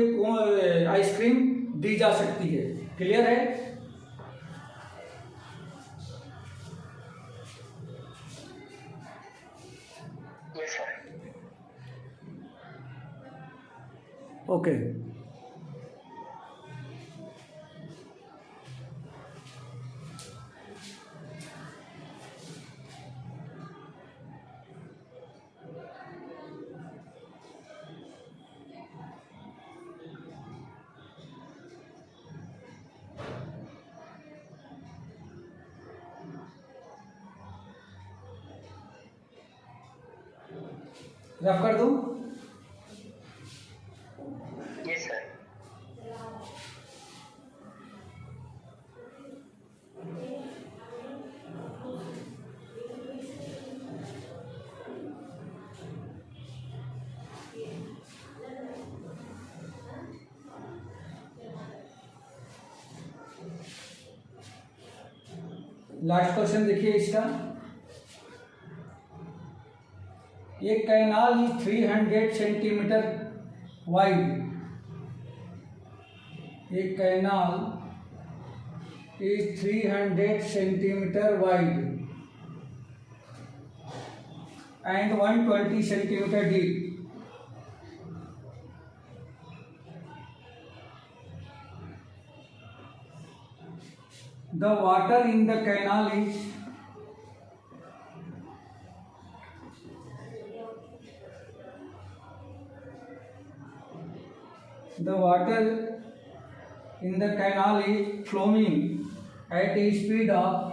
आइसक्रीम दी जा सकती है। क्लियर है? Yes sir. ओके। रफ कर दूं? Yes sir. लास्ट क्वेश्चन देखिए इसका। एक कैनाल इज 300 सेंटीमीटर वाइड। एक canal is 300 centimetre wide and 120 centimetre deep. The water in the canal is flowing at a speed of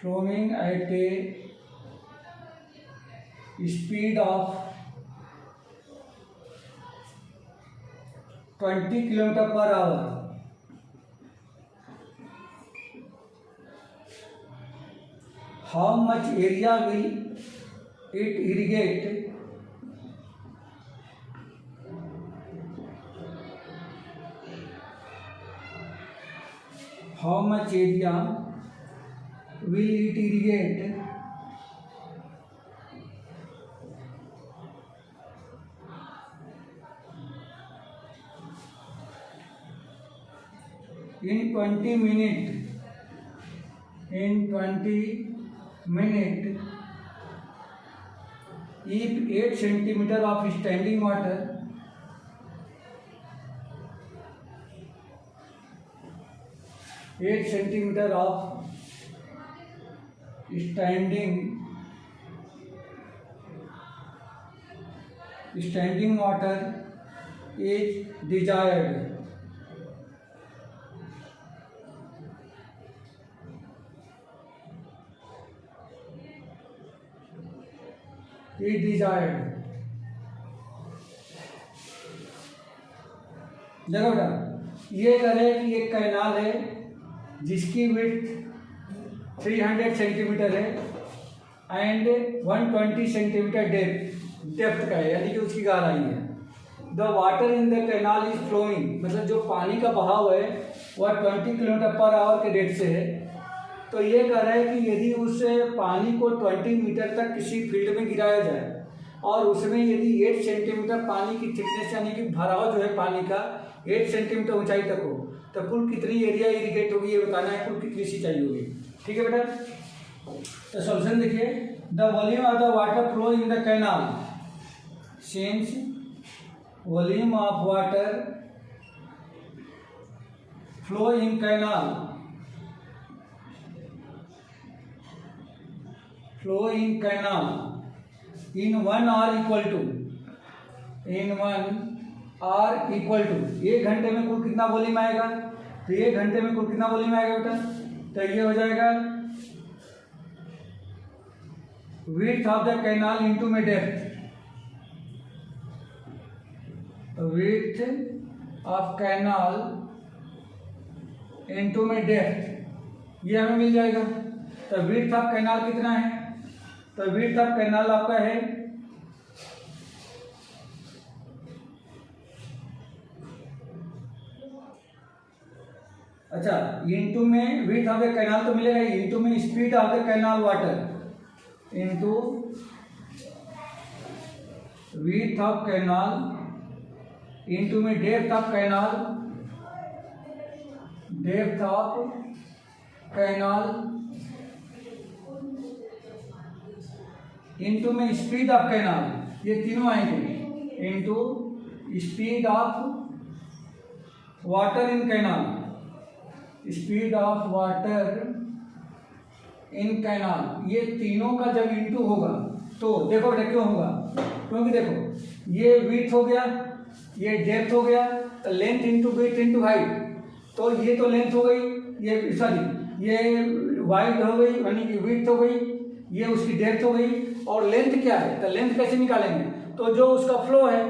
flowing at a speed of 20 kilometre per hour. How much area will it irrigate? How much area will it irrigate in 20 minutes? In 20 minutes if 8 centimeter of standing water of standing water is desired, देखो बेटा, ये करे कि एक canal है जिसकी width 300 centimetre है and 120 centimetre depth का है, यानी कि उसकी गहराई है। The water in the canal is flowing, मतलब जो पानी का बहाव है वह 20 किलोमीटर पर आवर के रेट से है। तो ये कह रहा है कि यदि उस पानी को 20 मीटर तक किसी फील्ड में गिराया जाए और उसमें यदि 8 सेंटीमीटर पानी की थिकनेस यानी कि भराव जो है पानी का 8 सेंटीमीटर ऊंचाई तक हो, तो कुल कितनी एरिया इरिगेट होगी ये बताना है, कुल कितनी सिंचाई होगी। ठीक है बेटा, तो सॉल्यूशन देखिए, the volume of the water flow in the canal, since volume of water flow in canal in 1 hour equal to 1 घंटे में कुल कितना वॉल्यूम आएगा, तो 1 घंटे में कुल कितना वॉल्यूम आएगा बेटा, तो ये हो जाएगा width of the canal into में depth, width of canal into में डेप्थ, ये हमें मिल जाएगा। तो विड्थ ऑफ कैनाल कितना है, तो विड्थ ऑफ कैनाल आपका है अच्छा इनटू में विड्थ ऑफ द कैनाल तो मिलेगा, इनटू में speed of the canal water, into width of canal into में डेप्थ ऑफ कैनाल इनटू में स्पीड ऑफ कैनाल, ये तीनों आएंगे, into speed of water in canal, speed of water in canal, ये तीनों का जब इनटू होगा तो देखो बेटा क्यों होगा, क्योंकि देखो ये विड्थ हो गया, ये डेप्थ हो गया, तो length into width into height, तो ये तो लेंथ हो गई, ये सॉरी ये वाइड हो गई यानी कि विड्थ हो गई, ये उसकी डेप्थ हो गई, और लेंथ क्या है, तो लेंथ कैसे निकालेंगे, तो जो उसका फ्लो है,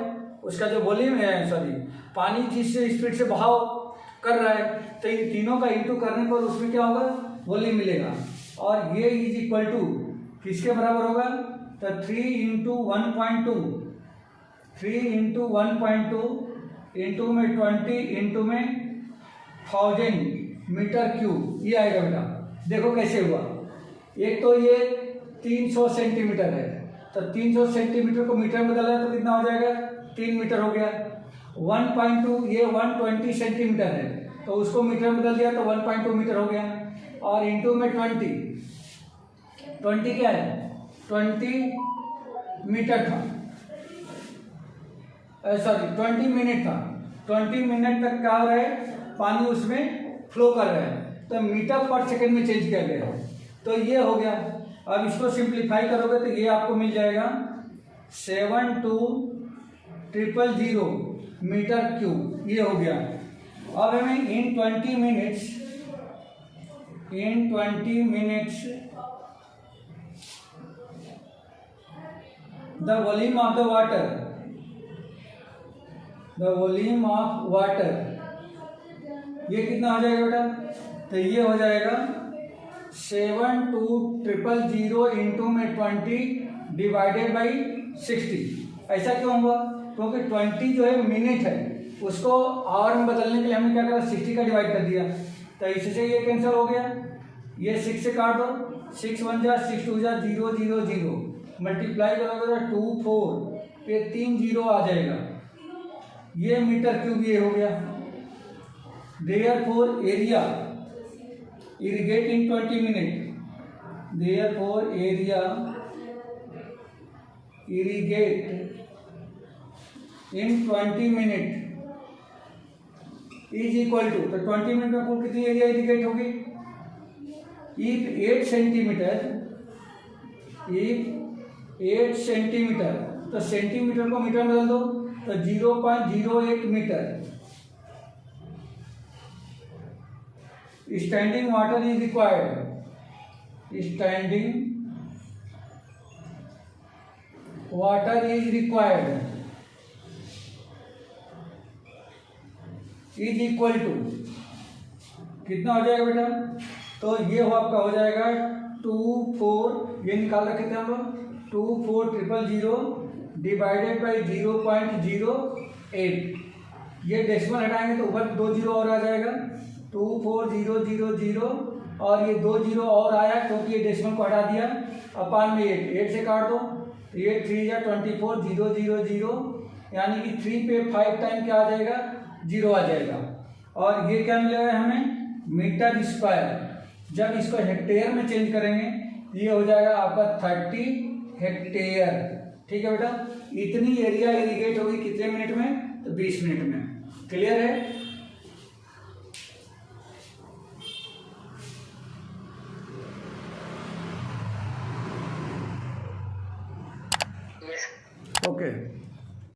उसका जो वॉल्यूम है, सॉरी पानी जिस स्पीड से बहाव कर रहा है, तो इन तीनों का इंटू करने पर उसमें क्या होगा, वॉल्यूम मिलेगा। और ये इज इक्वल टू किसके बराबर होगा, तो 3 इंटू 1.2, 3 इंटू 1.2 इंटू में 20 इंटू में 1000 मीटर क्यूब, ये आएगा बेटा। देखो कैसे हुआ, एक तो ये 300 सेंटीमीटर है, तो 300 सेंटीमीटर को मीटर में बदला है तो कितना हो जाएगा, 3 मीटर हो गया। 1.2 ये 120 सेंटीमीटर है, तो उसको मीटर में बदल दिया तो 1.2 मीटर हो गया, और इंटू में 20 क्या है, 20 मीटर था, सॉरी 20 मिनट था, 20 मिनट तक क्या हो रहा है, पानी उसमें फ्लो कर रहा है, तो मीटर पर सेकंड में चेंज किया गया है, तो ये हो गया। अब इसको सिंप्लीफाई करोगे तो ये आपको मिल जाएगा 72000 मीटर क्यूब, ये हो गया। अब हमें इन 20 minutes the volume of water, ये कितना हो जाएगा बेटा, तो ये हो जाएगा 72000 इंटू में 20 डिवाइडेड बाई 60। ऐसा क्यों हुआ, क्योंकि 20 जो है मिनट है, उसको आवर में बदलने के लिए हमने क्या करा, 60 का डिवाइड कर दिया, तो इससे ये कैंसिल हो गया, ये 6 से काट दो, 6 1 जा 6 2 जा 0 0 0, मल्टीप्लाई करोगे तो 2 4 पे 3 0 आ जाएगा, ये मीटर क्यूब ये हो गया। Therefore area irrigate in 20 minutes, therefore area irrigate in 20 minute is equal to, तो 20 मिनट में कुल कितनी एरिया इरिगेट होगी? इफ 8 सेंटीमीटर, इफ 8 सेंटीमीटर, तो सेंटीमीटर को मीटर में बदल दो, तो 0.08 metre. Standing water is required, standing water is required is equal to, कितना हो जाएगा बेटा? तो ये हो आपका हो जाएगा 24, ये निकाल रखे थे हम लोग, 24,000 डिवाइडेड बाई 0.08। ये डेसिमल हटाएंगे तो ऊपर 2 जीरो और आ जाएगा, 24,000 और ये 2 जीरो और आया क्योंकि ये डेसिमल को हटा दिया, अपान में 8 से काट दो, तो ये 3 या 24,000, यानी कि 3 पे 5 टाइम क्या आ जाएगा? 0 आ जाएगा। और ये क्या मिलेगा हमें? Metre square. जब इसको हेक्टेयर में चेंज करेंगे ये हो जाएगा आपका 30 हेक्टेयर। ठीक है बेटा, इतनी एरिया इरिगेट होगी कितने मिनट में? तो 20 मिनट में। क्लियर है? यस। ओके।